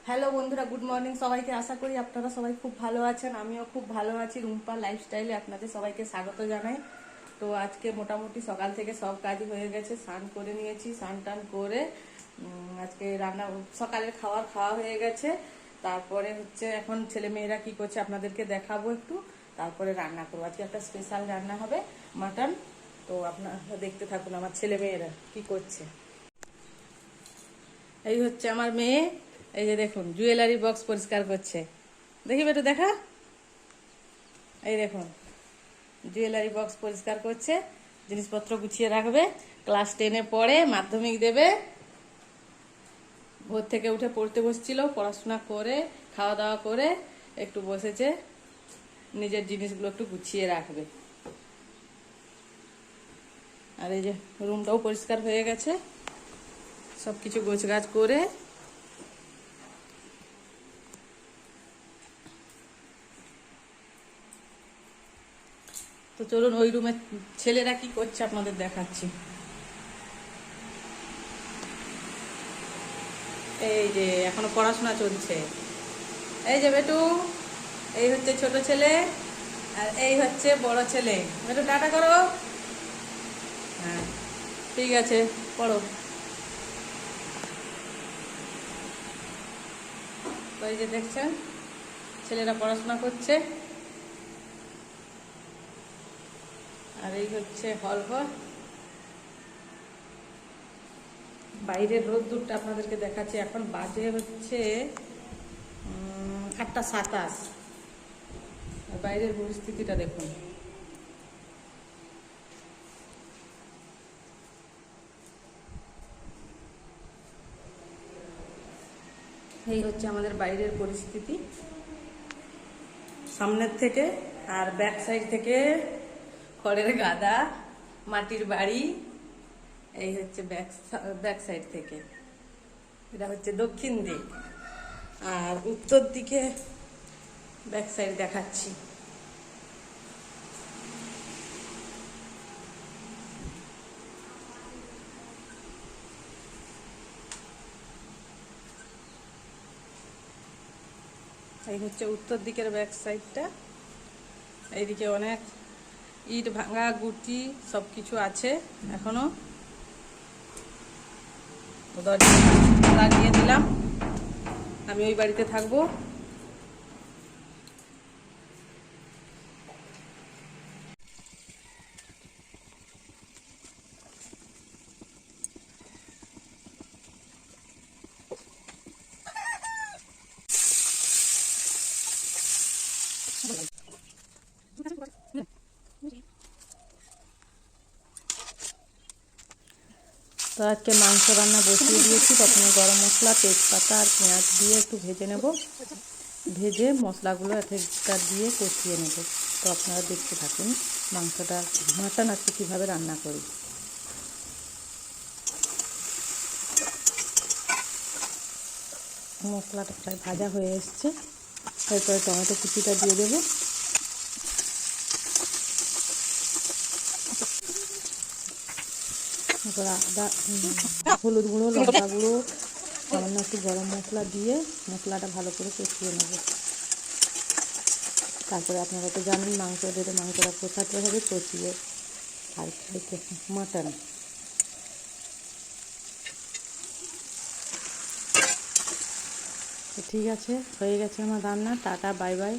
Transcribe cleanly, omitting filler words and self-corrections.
Hello বন্ধুরা, good morning সবাইকে। আশা করি আপনারা সবাই খুব ভালো আছেন। আমিও খুব ভালো আছি। রুম্পা লাইফস্টাইলে আপনাদের সবাইকে স্বাগত জানাই। তো আজকে মোটামুটি সকাল থেকে সব কাজই হয়ে গেছে। স্নান করে নিয়েছি, স্নান টান করে আজকে রান্না সকালের খাওয়া হয়ে গেছে। তারপরে হচ্ছে এখন ছেলে মেয়েরা কি করছে আপনাদেরকে দেখাবো একটু, তারপরে রান্না করবো। আজকে একটা স্পেশাল রান্না হবে, মাটন। তো আপনারা দেখতে থাকুন আমার ছেলে মেয়েরা কি করছে। এই হচ্ছে আমার মেয়ে, এই যে দেখুন জুয়েলারি বক্স পরিষ্কার করছে। দেখি বেটু দেখা, এই দেখুন জুয়েলারি বক্স পরিষ্কার করছে, জিনিসপত্র গুছিয়ে রাখবে। ক্লাস 10-এ পড়ে, মাধ্যমিক দেবে। ভোর থেকে উঠে পড়তে বসছিল, পড়াশোনা করে খাওয়া দাওয়া করে একটু বসেছে, নিজের জিনিসগুলো একটু গুছিয়ে রাখবে। আর এই যে রুমটাও পরিষ্কার হয়ে গেছে, সব কিছু গোছগাছ করে। তো চলুন ওই রুমে ছেলেরা কি করছে আপনাদের দেখাচ্ছি। এই যে এখনো পড়াশোনা চলছে। এই যে বেটু, এই হচ্ছে ছোট ছেলে, আর এই হচ্ছে বড় ছেলে। বেটু টাটা করো। হ্যাঁ ঠিক আছে, পড়ো। তো এই যে দেখছেন ছেলেরা পড়াশোনা করছে। আর এই হচ্ছে হল ঘর। বাইরের রোদ্দুরটা আপনাদেরকে দেখাচ্ছি। এখন বাজে হচ্ছে 8টা 27। আর বাইরের পরিস্থিতিটা দেখুন। এই হচ্ছে আমাদের বাইরের পরিস্থিতি সামনের থেকে। আর ব্যাক সাইড থেকে খড়ের গাদা, মাটির বাড়ি। এই হচ্ছে ব্যাক সাইড থেকে, এটা হচ্ছে দক্ষিণ দিক। আর উত্তর দিকে ব্যাক সাইড দেখাচ্ছি। এই হচ্ছে উত্তর দিকের ব্যাক সাইডটা। এইদিকে অনেক ইট ভাঙা গুটি সব কিছু আছে এখনো। দরজা লাগিয়ে দিলাম, আমি ওই বাড়িতে থাকবো। তো আজকে মাংস রান্না বসিয়ে দিয়েছি। প্রথমে গরম মশলা, তেজপাতা আর পেঁয়াজ দিয়ে একটু ভেজে নেব। ভেজে মশলাগুলো একটা দিয়ে কষিয়ে নেব। তো আপনারা দেখতে থাকুন মাংসটা, মাটন আজকে কীভাবে রান্না করি। মশলাটা প্রায় ভাজা হয়ে এসছে। এরপরে টমেটো কুচিটা দিয়ে দেবো। এরপর আদা, হলুদ গুঁড়ো, লঙ্কা গুঁড়ো, সামান্য একটু গরম মশলা দিয়ে মশলাটা ভালো করে কষিয়ে নেব। তারপরে আপনারা তো জানেন মাংস দিলে মাংসটা কষাতে হবে, কষিয়ে আর মাটন। তো ঠিক আছে, হয়ে গেছে আমার রান্না। Tata, bye bye.